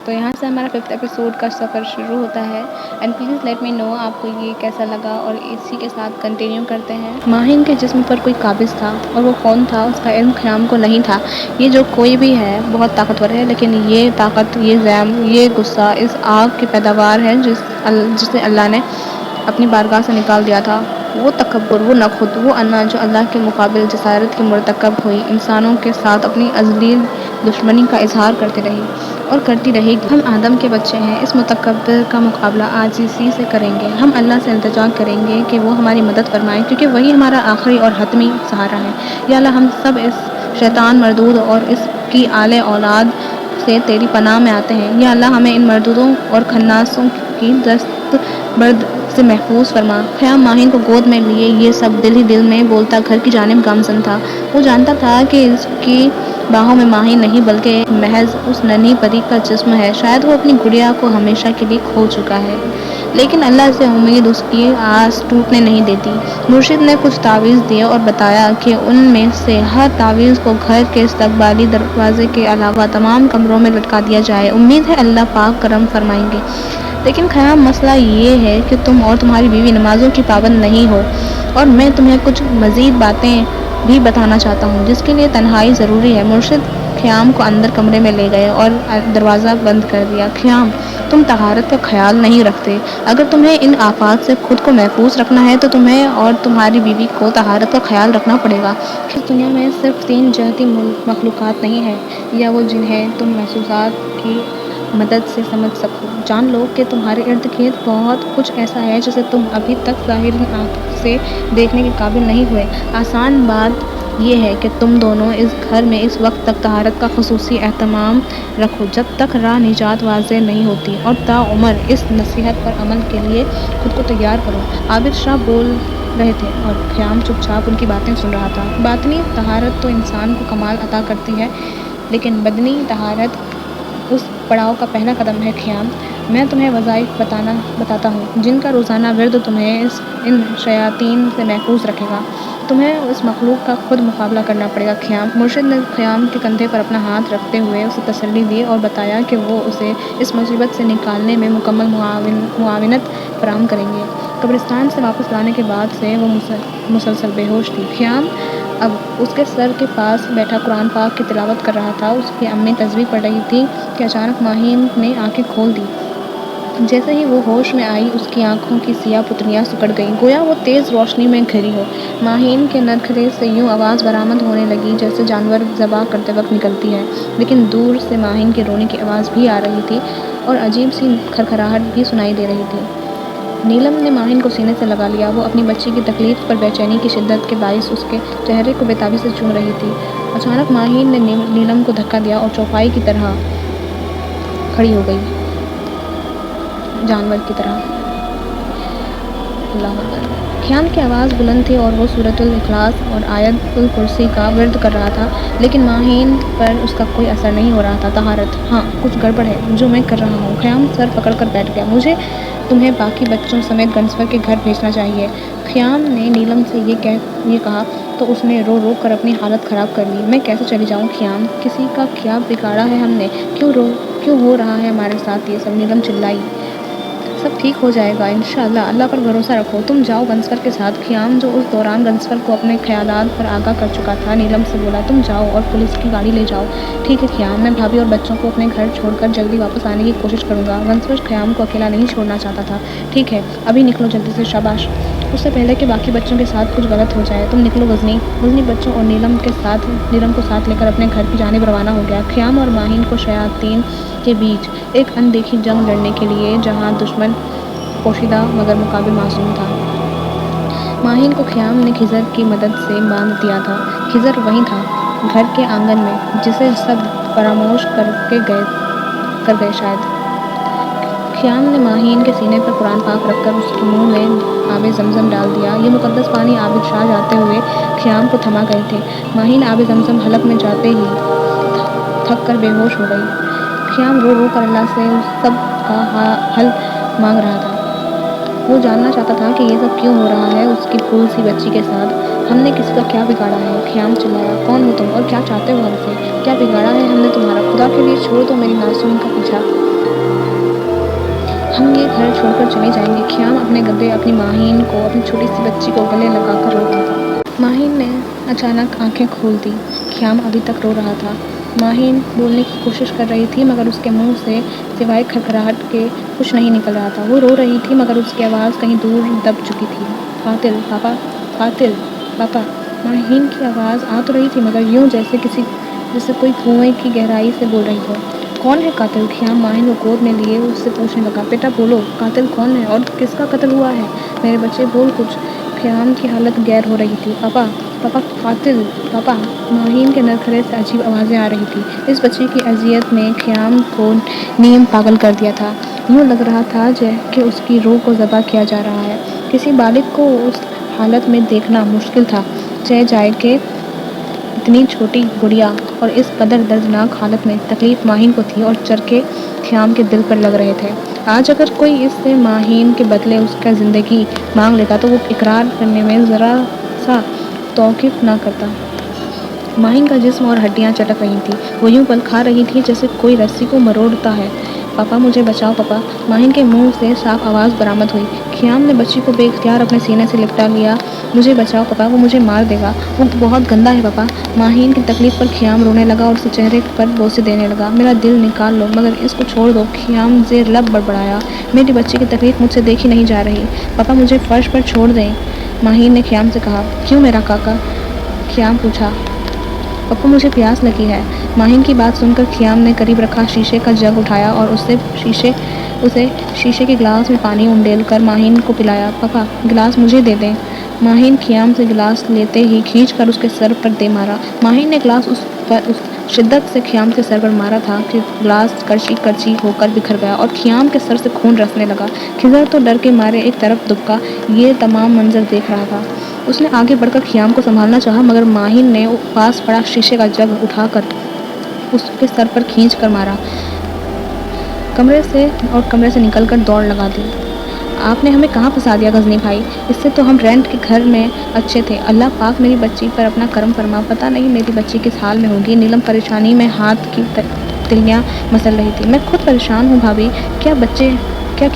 تو یہاں سے ہمارا 5th ایپیسوڈ کا سفر شروع ہوتا ہے اینڈ پلیز لیٹ می نو آپ کو یہ کیسا لگا اور اسی کے ساتھ کنٹینیو کرتے ہیں۔ ماہین کے جسم پر کوئی قابض تھا اور وہ کون تھا اس کا علم خیام کو نہیں تھا۔ یہ جو کوئی بھی ہے بہت طاقتور ہے، لیکن یہ طاقت، یہ زعم، یہ غصہ اس آگ کی پیداوار ہے جسے اللہ نے اپنی بارگاہ سے نکال دیا تھا۔ وہ تکبر، وہ نخوت، وہ انا جو اللہ کے مقابل جسارت کی مرتکب ہوئی انسانوں کے ساتھ اپنی ازلی دشمنی کا اظہار کرتی رہی اور کرتی رہے گی۔ ہم آدم کے بچے ہیں، اس متکبر کا مقابلہ عاجزی سے کریں گے۔ ہم اللہ سے التجا کریں گے کہ وہ ہماری مدد فرمائے، کیونکہ وہی ہمارا آخری اور حتمی سہارا ہے۔ یا اللہ، ہم سب اس شیطان مردود اور اس کی آل اولاد سے تیری پناہ میں آتے ہیں۔ یا اللہ، ہمیں ان مردودوں اور خناسوں کی دست برد سے محفوظ فرما۔ خیام ماہین کو گود میں لیے یہ سب دل ہی دل میں بولتا گھر کی جانب گامزن تھا۔ وہ جانتا تھا کہ اس کی باہوں میں ماہین نہیں بلکہ محض اس ننھی پری کا جسم ہے۔ شاید وہ اپنی گڑیا کو ہمیشہ کے لیے کھو چکا ہے، لیکن اللہ سے امید اس کی آس ٹوٹنے نہیں دیتی۔ مرشد نے کچھ تعویذ دیے اور بتایا کہ ان میں سے ہر تعویذ کو گھر کے استقبالی دروازے کے علاوہ تمام کمروں میں لٹکا دیا جائے۔ امید ہے اللہ پاک کرم فرمائیں گے۔ لیکن خیام، مسئلہ یہ ہے کہ تم اور تمہاری بیوی نمازوں کی پابند نہیں ہو، اور میں تمہیں کچھ مزید باتیں بھی بتانا چاہتا ہوں جس کے لیے تنہائی ضروری ہے۔ مرشد خیام کو اندر کمرے میں لے گئے اور دروازہ بند کر دیا۔ خیام، تم طہارت کا خیال نہیں رکھتے۔ اگر تمہیں ان آفات سے خود کو محفوظ رکھنا ہے تو تمہیں اور تمہاری بیوی کو طہارت کا خیال رکھنا پڑے گا۔ اس دنیا میں صرف 3 جہتی مخلوقات نہیں ہیں، یا وہ جنہیں تم محسوسات کی مدد سے سمجھ سکو۔ جان لو کہ تمہارے ارد گرد بہت کچھ ایسا ہے جسے تم ابھی تک ظاہری آنکھ سے دیکھنے کے قابل نہیں ہوئے۔ آسان بات یہ ہے کہ تم دونوں اس گھر میں اس وقت تک طہارت کا خصوصی اہتمام رکھو جب تک راہ نجات واضح نہیں ہوتی، اور تاعمر اس نصیحت پر عمل کے لیے خود کو تیار کرو۔ عابد شاہ بول رہے تھے اور خیام چپ چاپ ان کی باتیں سن رہا تھا۔ باطنی طہارت تو انسان کو کمال عطا کرتی ہے، لیکن بدنی طہارت اس پڑاؤ کا پہلا قدم ہے۔ خیام، میں تمہیں وظائف بتاتا ہوں جن کا روزانہ ورد تمہیں ان شیاطین سے محفوظ رکھے گا۔ تمہیں اس مخلوق کا خود مقابلہ کرنا پڑے گا۔ خیام، مرشد نے خیام کے کندھے پر اپنا ہاتھ رکھتے ہوئے اسے تسلی دی اور بتایا کہ وہ اسے اس مصیبت سے نکالنے میں مکمل معاونت فراہم کریں گے۔ قبرستان سے واپس لانے کے بعد سے وہ مسلسل بے ہوش تھی۔ خیام اب اس کے سر کے پاس بیٹھا قرآن پاک کی تلاوت کر رہا تھا۔ اس کی امی تسبیح پڑھ رہی تھی کہ اچانک ماہین نے آنکھیں کھول دی۔ جیسے ہی وہ ہوش میں آئی اس کی آنکھوں کی سیاہ پتلیاں سکڑ گئیں، گویا وہ تیز روشنی میں گھری ہو۔ ماہین کے نرخرے سے یوں آواز برآمد ہونے لگی جیسے جانور ذبح کرتے وقت نکلتی ہے، لیکن دور سے ماہین کے رونے کی آواز بھی آ رہی تھی اور عجیب سی کھرکھراہٹ بھی سنائی دے رہی تھی۔ نیلم نے ماہین کو سینے سے لگا لیا۔ وہ اپنی بچی کی تکلیف پر بے چینی کی شدت کے باعث اس کے چہرے کو بے تابی سے چوم رہی تھی۔ اچانک ماہین نے نیلم کو دھکا دیا اور چوپائی کی طرح کھڑی ہو گئی، جانور کی طرح۔ اللہ اکبر! خیام کی آواز بلند تھی اور وہ سورۃ الاخلاص اور آیت الکرسی کا ورد کر رہا تھا، لیکن ماہین پر اس کا کوئی اثر نہیں ہو رہا تھا۔ طہارت، ہاں کچھ گڑبڑ ہے جو میں کر رہا ہوں۔ خیام سر پکڑ کر بیٹھ گیا۔ مجھے تمہیں باقی بچوں سمیت گنسفر کے گھر بھیجنا چاہیے۔ خیام نے نیلم سے یہ کہا تو اس نے رو رو کر اپنی حالت خراب کر لی۔ میں کیسے چلی جاؤں خیام؟ کسی کا کیا بگاڑا ہے ہم نے؟ کیوں ہو رہا ہے ہمارے ساتھ یہ سب؟ نیلم چلائی۔ سب ٹھیک ہو جائے گا انشاءاللہ، اللہ پر بھروسہ رکھو۔ تم جاؤ گنسفر کے ساتھ۔ خیام، جو اس دوران گنسفر کو اپنے خیالات پر آگاہ کر چکا تھا، نیلم سے بولا، تم جاؤ اور پولیس کی گاڑی لے جاؤ۔ ٹھیک ہے خیام، میں بھابھی اور بچوں کو اپنے گھر چھوڑ کر جلدی واپس آنے کی کوشش کروں گا۔ گنسفر خیام کو اکیلا نہیں چھوڑنا چاہتا تھا۔ ٹھیک ہے، ابھی نکلو جلدی سے، شاباش! اس سے پہلے کہ باقی بچوں کے ساتھ کچھ غلط ہو جائے، تم نکلو غزنی۔ غزنی بچوں اور نیلم کو ساتھ لے کر اپنے گھر کی جانب روانہ ہو گیا۔ خیام اور ماہین کو شیاطین کے بیچ ایک اندیکھی جنگ لڑنے کے لیے، جہاں دشمن پوشیدہ مگر مقابل معصوم تھا۔ ماہین کو خیام نے خضر کی مدد سے باندھ دیا تھا۔ خضر وہیں تھا، گھر کے آنگن میں، جسے سب فراموش کر گئے شاید۔ خیام نے ماہین کے سینے پر قرآن پاک رکھ کر اس کے منہ میں آب زمزم ڈال دیا۔ یہ مقدس پانی عابد شاہ جاتے ہوئے خیام کو تھما گئے تھے۔ ماہین آب زمزم حلق میں جاتے ہی تھک کر بے ہوش ہو گئی۔ خیام رو رو کر اللہ سے اس سب کا حل مانگ رہا تھا۔ وہ جاننا چاہتا تھا کہ یہ سب کیوں ہو رہا ہے اس کی پھول سی بچی کے ساتھ۔ ہم نے کسی کا کیا بگاڑا ہے؟ خیام چلایا، کون ہو تم اور کیا چاہتے ہو ہم سے؟ کیا بگاڑا ہے ہم نے تمہارا؟ خدا کے لیے چھوڑ دو میری معصوم کا پیچھا۔ ہم یہ گھر چھوڑ کر چلے جائیں گے۔ خیام اپنے گدے اپنی ماہین کو، اپنی چھوٹی سی بچی کو گلے لگا کر رو رہا تھا۔ ماہین نے اچانک آنکھیں کھول دی۔ خیام ابھی تک رو رہا تھا۔ ماہین بولنے کی کوشش کر رہی تھی مگر اس کے منہ سے سوائے کھڑکھڑاہٹ کے کچھ نہیں نکل رہا تھا۔ وہ رو رہی تھی مگر اس کی آواز کہیں دور دب چکی تھی۔ قاتل پاپا، قاتل پاپا۔ ماہین کی آواز آ تو رہی تھی مگر یوں جیسے کوئی کنویں کی گہرائی سے بول رہی ہو۔ کون ہے قاتل؟ خیام ماہین کو گود میں لیے اس سے پوچھنے لگا۔ بیٹا بولو، قاتل کون ہے اور کس کا قتل ہوا ہے؟ میرے بچے بول کچھ۔ خیام کی حالت غیر ہو رہی تھی۔ پاپا پاپا، قاتل پاپا۔ ماہین کے نرخرے سے عجیب آوازیں آ رہی تھی۔ اس بچے کی اذیت نے خیام کو نیم پاگل کر دیا تھا۔ یوں لگ رہا تھا کہ اس کی روح کو ذبح کیا جا رہا ہے۔ کسی بالغ کو اس حالت میں دیکھنا مشکل تھا، چہ جائے کہ اتنی چھوٹی گڑیا، اور اس قدر دردناک حالت میں تکلیف ماہین کو تھی اور چرخے خیام کے دل پر لگ رہے تھے۔ آج اگر کوئی اس سے ماہین کے بدلے اس کا زندگی مانگ لیتا تو وہ اقرار کرنے میں ذرا سا توقف نہ کرتا۔ ماہین کا جسم اور ہڈیاں چٹک رہی تھیں۔ وہ یوں پل کھا رہی تھی جیسے کوئی رسی کو مروڑتا ہے۔ پاپا مجھے بچاؤ پاپا۔ ماہین کے منہ سے صاف آواز برآمد ہوئی۔ خیام نے بچی کو بے اختیار اپنے سینے سے لپٹا لیا۔ مجھے بچاؤ پاپا، وہ مجھے مار دے گا، وہ بہت گندا ہے پاپا۔ ماہین کی تکلیف پر خیام رونے لگا اور اسے چہرے پر بوسے دینے لگا۔ میرا دل نکال لو مگر اس کو چھوڑ دو، خیام زیر لب بڑبڑایا۔ میری بچی کی تکلیف مجھ سے دیکھی نہیں جا رہی، پاپا مجھے فرش پر چھوڑ دیں، ماہین نے خیام سے کہا۔ کیوں میرا کاکا؟ خیام پوچھا۔ پاپا مجھے پیاس لگی ہے۔ ماہین کی بات سن کر خیام نے قریب رکھا شیشے کا جگ اٹھایا اور اسے شیشے کے گلاس میں پانی انڈیل کر ماہین کو پلایا۔ پاپا گلاس مجھے دے دیں۔ ماہین خیام سے گلاس لیتے ہی کھینچ کر اس کے سر پر دے مارا۔ ماہین نے گلاس اس شدت سے خیام کے سر پر مارا تھا کہ گلاس کرچی کرچی ہو کر بکھر گیا اور خیام کے سر سے خون رسنے لگا۔ خضر تو ڈر کے مارے ایک طرف دبکا یہ تمام منظر دیکھ رہا تھا۔ اس نے آگے بڑھ کر خیام کو سنبھالنا چاہا مگر ماہین نے پاس پڑا شیشے کا جگ اٹھا کر اس کے سر پر کھینچ کر مارا۔ کمرے سے نکل کر دوڑ لگا دی۔ آپ نے ہمیں کہاں پھنسا دیا غزنی بھائی؟ اس سے تو ہم رینٹ کے گھر میں اچھے تھے۔ اللہ پاک میری بچی پر اپنا کرم فرما۔ پتہ نہیں میری بچی کس حال میں ہوگی۔ نیلم پریشانی میں ہاتھ کی تلیاں مسل رہی تھی۔ میں خود پریشان ہوں بھابھی۔ کیا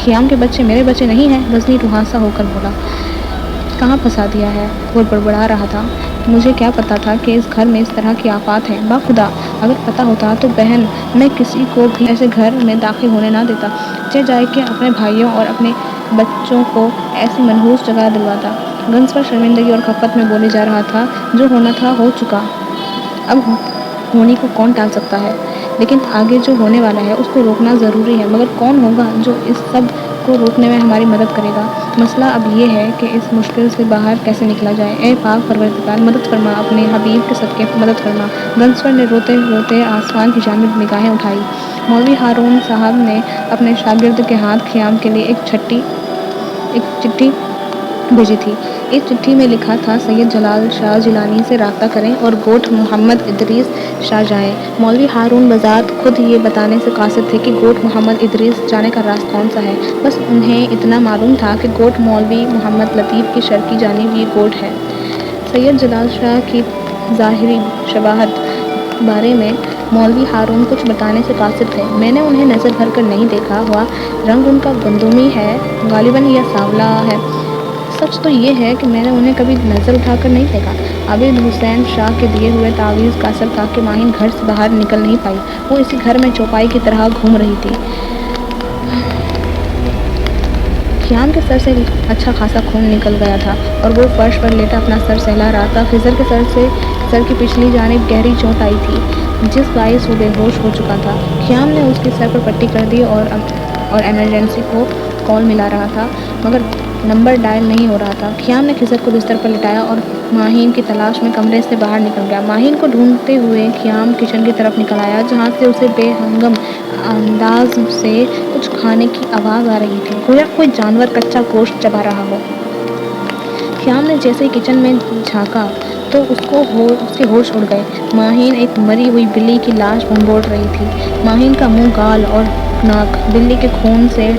خیام کے بچے میرے بچے نہیں ہیں؟ غزنی روحانسا ہو کر بولا۔ کہاں پھنسا دیا ہے؟ وہ بڑبڑا رہا تھا۔ مجھے کیا پتا تھا کہ اس گھر میں اس طرح کی آفات ہیں؟ باخدا اگر پتہ ہوتا تو بہن میں کسی کو بھی ایسے گھر میں داخل ہونے نہ دیتا، چہ جائے کہ اپنے بھائیوں اور اپنے بچوں کو ایسی منحوس جگہ دلواتا۔ گنج پر شرمندگی اور خفت میں بولے جا رہا تھا۔ جو ہونا تھا ہو چکا، اب ہونے کو کون ٹال سکتا ہے؟ لیکن آگے جو ہونے والا ہے اس کو روکنا ضروری ہے، مگر کون ہوگا جو اس سب کو روکنے میں ہماری مدد کرے گا؟ مسئلہ اب یہ ہے کہ اس مشکل سے باہر کیسے نکلا جائے۔ اے پاک پروردگار مدد فرما، اپنے حبیب کے صدقے مدد فرما۔ گنج نے روتے روتے آسمان کی جانب نگاہیں اٹھائی۔ مولوی ہارون صاحب نے اپنے شاگرد کے ہاتھ خیام کے لیے ایک چٹھی بھیجی تھی۔ اس چٹھی میں لکھا تھا سید جلال شاہ جیلانی سے رابطہ کریں اور گوٹھ محمد ادریس شاہ جائیں۔ مولوی ہارون بذات خود یہ بتانے سے قاصر تھے کہ گوٹھ محمد ادریس جانے کا راستہ کون سا ہے، بس انہیں اتنا معلوم تھا کہ گوٹھ مولوی محمد لطیف کی شرقی جانب یہ گوٹھ ہے۔ سید جلال شاہ کی ظاہری شباہت بارے میں مولوی ہارون کچھ بتانے سے قاصر تھے۔ میں نے انہیں نظر بھر کر نہیں دیکھا ہوا، رنگ ان کا گندمی ہے غالباً یا سانولا ہے۔ سچ تو یہ ہے کہ میں نے انہیں کبھی نظر اٹھا کر نہیں دیکھا۔ عابد حسین شاہ کے دیے ہوئے تعویذ کا اثر تھا کہ ماہین گھر سے باہر نکل نہیں پائی۔ وہ اسی گھر میں چوپائی کی طرح گھوم رہی تھی۔ خیام کے سر سے اچھا خاصا خون نکل گیا تھا اور وہ فرش پر لیٹا اپنا سر سہلا رہا تھا۔ خضر کے سر کی پچھلی جانب گہری چوٹ آئی تھی جس باعث وہ بے ہوش ہو چکا تھا۔ خیام نے اس کے سر پر پٹی کر دی اور ایمرجنسی کو کال ملا رہا تھا مگر نمبر ڈائل نہیں ہو رہا تھا۔ خیام نے خضر کو بستر پر لٹایا اور ماہین کی تلاش میں کمرے سے باہر نکل گیا۔ ماہین کو ڈھونڈتے ہوئے خیام کچن کی طرف نکل آیا جہاں سے اسے بے ہنگم انداز سے کچھ کھانے کی آواز آ رہی تھی، گویا کوئی جانور کچا گوشت چبا رہا ہو۔ خیام نے جیسے ہی کچن میں جھانکا تو اس کے ہوش اڑ گئے۔ ماہین ایک مری ہوئی بلی کی لاش بھنبوڑ رہی تھی۔ ماہین کا منہ، گال اور ناک بلی کے خون سے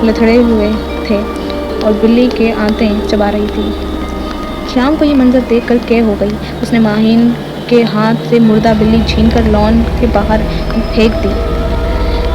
لتھڑے ہوئے تھے اور بلی کے آنتیں چبا رہی تھی۔ خیام کو یہ منظر دیکھ کر کیف ہو گئی۔ اس نے ماہین کے ہاتھ سے مردہ بلی چھین کر لان کے باہر پھینک دی۔